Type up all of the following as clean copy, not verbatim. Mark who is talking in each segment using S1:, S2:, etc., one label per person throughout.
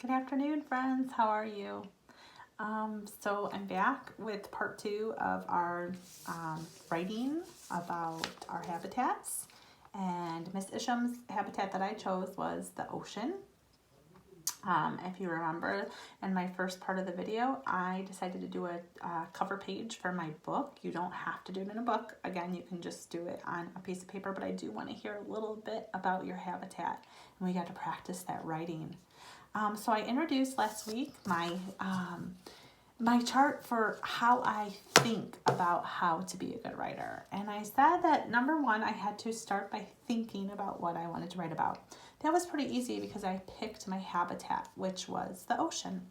S1: Good afternoon, friends. How are you? So I'm back with part 2 of our writing about our habitats. And Miss Isham's habitat that I chose was the ocean. If you remember in my first part of the video, I decided to do a cover page for my book. You don't have to do it in a book. Again, you can just do it on a piece of paper, but I do want to hear a little bit about your habitat. And we got to practice that writing. So I introduced last week my chart for how I think about how to be a good writer. And I said that number one, I had to start by thinking about what I wanted to write about. That was pretty easy because I picked my habitat, which was the ocean.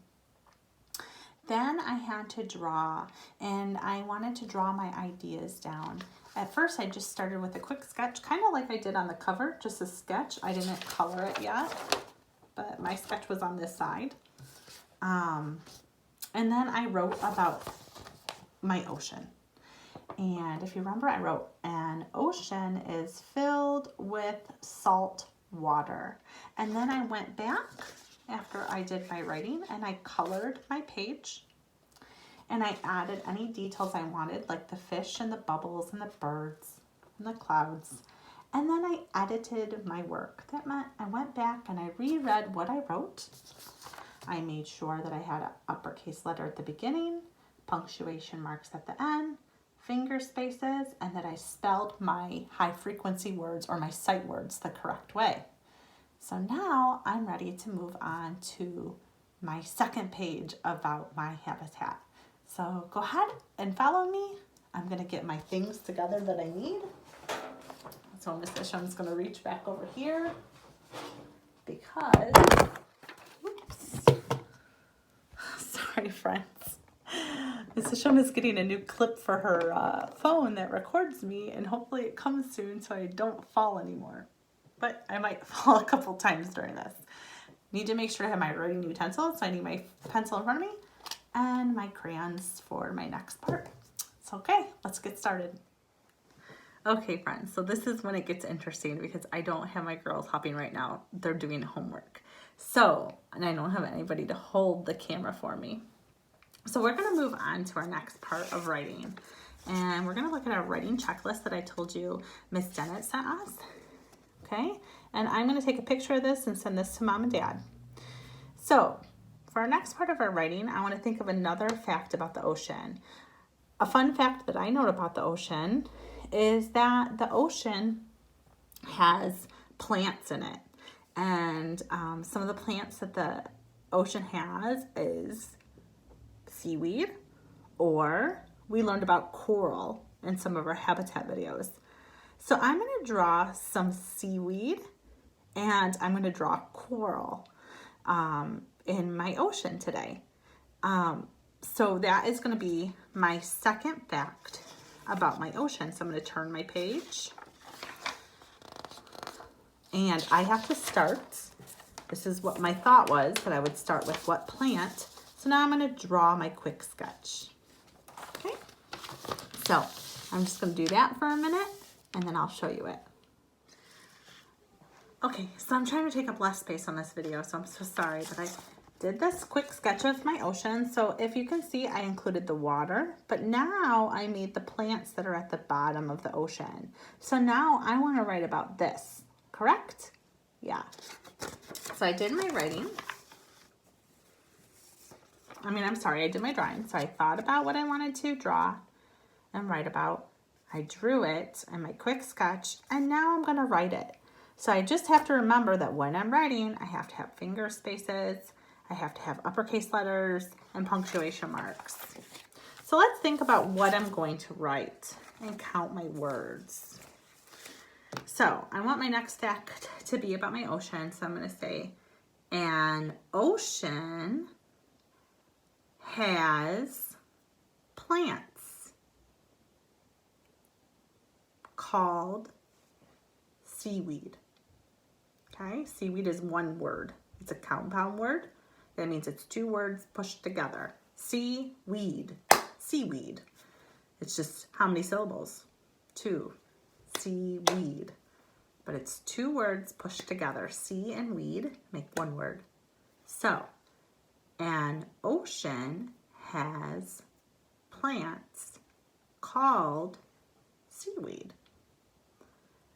S1: Then I had to draw, and I wanted to draw my ideas down. At first, I just started with a quick sketch, kind of like I did on the cover, just a sketch. I didn't color it yet, but my sketch was on this side. And then I wrote about my ocean. And if you remember, I wrote, an ocean is filled with salt water. And then I went back after I did my writing and I colored my page. And I added any details I wanted, like the fish and the bubbles and the birds and the clouds. And then I edited my work. That meant I went back and I reread what I wrote. I made sure that I had an uppercase letter at the beginning, punctuation marks at the end, finger spaces, and that I spelled my high frequency words or my sight words the correct way. So now I'm ready to move on to my second page about my habitat. So go ahead and follow me. I'm going to get my things together that I need. So Miss Isham's going to reach back over here because, oops, sorry friends. Miss Isham is getting a new clip for her phone that records me, and hopefully it comes soon so I don't fall anymore. But I might fall a couple times during this. Need to make sure I have my writing utensils, so I need my pencil in front of me and my crayons for my next part. So okay, let's get started. Okay, friends, so this is when it gets interesting because I don't have my girls hopping right now. They're doing homework. So, and I don't have anybody to hold the camera for me. So we're going to move on to our next part of writing. And we're going to look at our writing checklist that I told you Miss Dennett sent us. Okay, and I'm going to take a picture of this and send this to Mom and Dad. So, for our next part of our writing, I want to think of another fact about the ocean. A fun fact that I know about the ocean is that the ocean has plants in it. And some of the plants that the ocean has is seaweed, or we learned about coral in some of our habitat videos. So I'm going to draw some seaweed and I'm going to draw coral in my ocean today. So that is going to be my second fact about my ocean. So I'm going to turn my page. And I have to start. This is what my thought was, that I would start with what plant. So now I'm going to draw my quick sketch. Okay. So I'm just going to do that for a minute and then I'll show you it. Okay, so I'm trying to take up less space on this video, so I'm so sorry, but I did this quick sketch of my ocean. So if you can see, I included the water, but now I made the plants that are at the bottom of the ocean. So now I want to write about this, correct? Yeah. So I did my writing. I did my drawing. So I thought about what I wanted to draw and write about. I drew it in my quick sketch, and now I'm going to write it. So I just have to remember that when I'm writing, I have to have finger spaces, I have to have uppercase letters, and punctuation marks. So let's think about what I'm going to write and count my words. So I want my next fact to be about my ocean. So I'm going to say, an ocean has plants called seaweed. Okay, seaweed is one word. It's a compound word. That means it's two words pushed together. Seaweed, seaweed. It's just how many syllables? 2. Seaweed. But it's two words pushed together. Sea and weed make one word. So An ocean has plants called seaweed.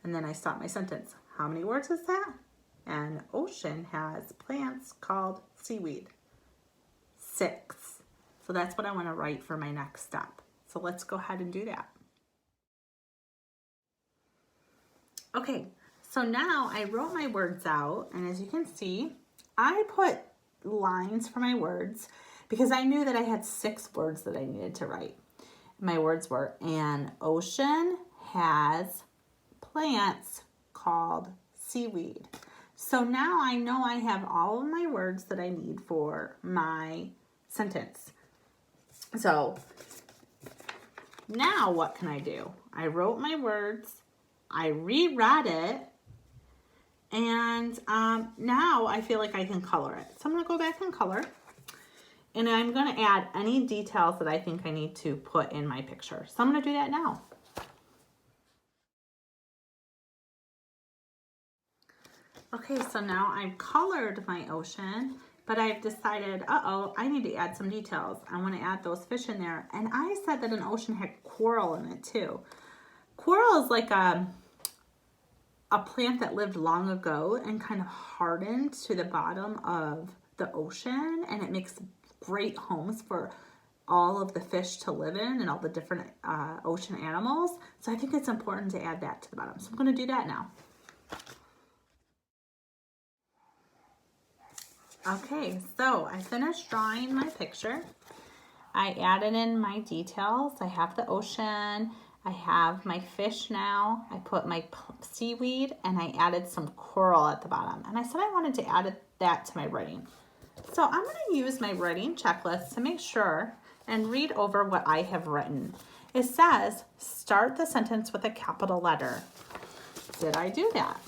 S1: And then I stop my sentence. How many words is that? An ocean has plants called seaweed. 6. So that's what I want to write for my next step. So let's go ahead and do that. Okay, so now I wrote my words out, and as you can see, I put lines for my words because I knew that I had 6 words that I needed to write. My words were, an ocean has plants called seaweed. So now I know I have all of my words that I need for my sentence. So now what can I do? I wrote my words, I reread it, and now I feel like I can color it. So I'm gonna go back and color, and I'm gonna add any details that I think I need to put in my picture. So I'm gonna do that now. Okay, so now I've colored my ocean, but I've decided, I need to add some details. I want to add those fish in there. And I said that an ocean had coral in it too. Coral is like a plant that lived long ago and kind of hardened to the bottom of the ocean, and it makes great homes for all of the fish to live in and all the different ocean animals. So I think it's important to add that to the bottom. So I'm going to do that now. Okay, so I finished drawing my picture. I added in my details. I have the ocean. I have my fish now. I put my seaweed, and I added some coral at the bottom. And I said I wanted to add that to my writing. So I'm going to use my writing checklist to make sure and read over what I have written. It says, start the sentence with a capital letter. Did I do that?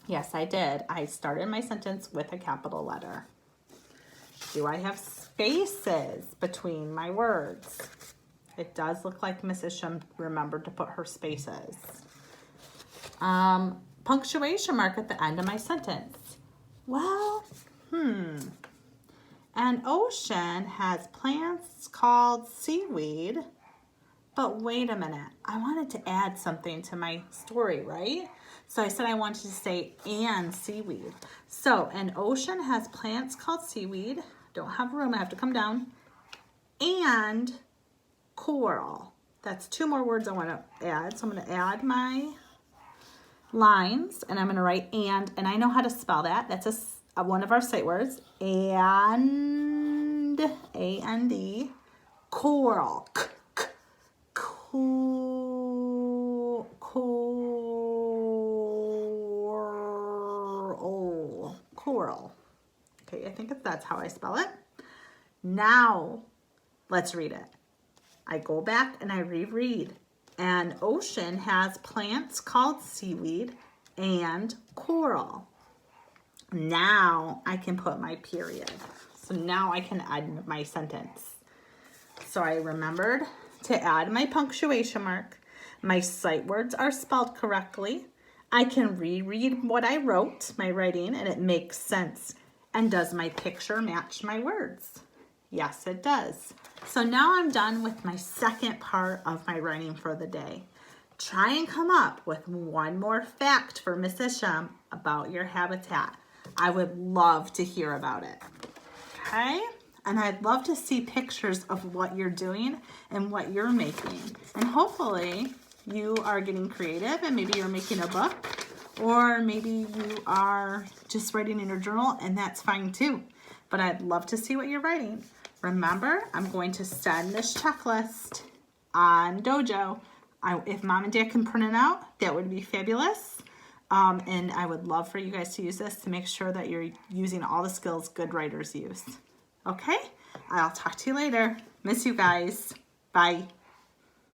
S1: Yes, I did. I started my sentence with a capital letter. Do I have spaces between my words? It does look like Mrs. Shum remembered to put her spaces. Punctuation mark at the end of my sentence. Well, An ocean has plants called seaweed. But wait a minute, I wanted to add something to my story, right? So I said I wanted to say and seaweed. So an ocean has plants called seaweed. Don't have room, I have to come down. And coral. That's 2 more words I want to add. So I'm going to add my lines, and I'm going to write and I know how to spell that. That's one of our sight words. And, A-N-D, coral. Coral. Okay, I think that's how I spell it. Now, let's read it. I go back and I reread. An ocean has plants called seaweed and coral. Now I can put my period. So now I can add my sentence. So I remembered to add my punctuation mark. My sight words are spelled correctly. I can reread what I wrote, my writing, and it makes sense. And does my picture match my words? Yes, it does. So now I'm done with my second part of my writing for the day. Try and come up with one more fact for Mrs. Shum about your habitat. I would love to hear about it. Okay? And I'd love to see pictures of what you're doing and what you're making. And hopefully you are getting creative and maybe you're making a book, or maybe you are just writing in your journal, and that's fine too. But I'd love to see what you're writing. Remember, I'm going to send this checklist on Dojo. If Mom and Dad can print it out, that would be fabulous. And I would love for you guys to use this to make sure that you're using all the skills good writers use. Okay? I'll talk to you later. Miss you guys. Bye.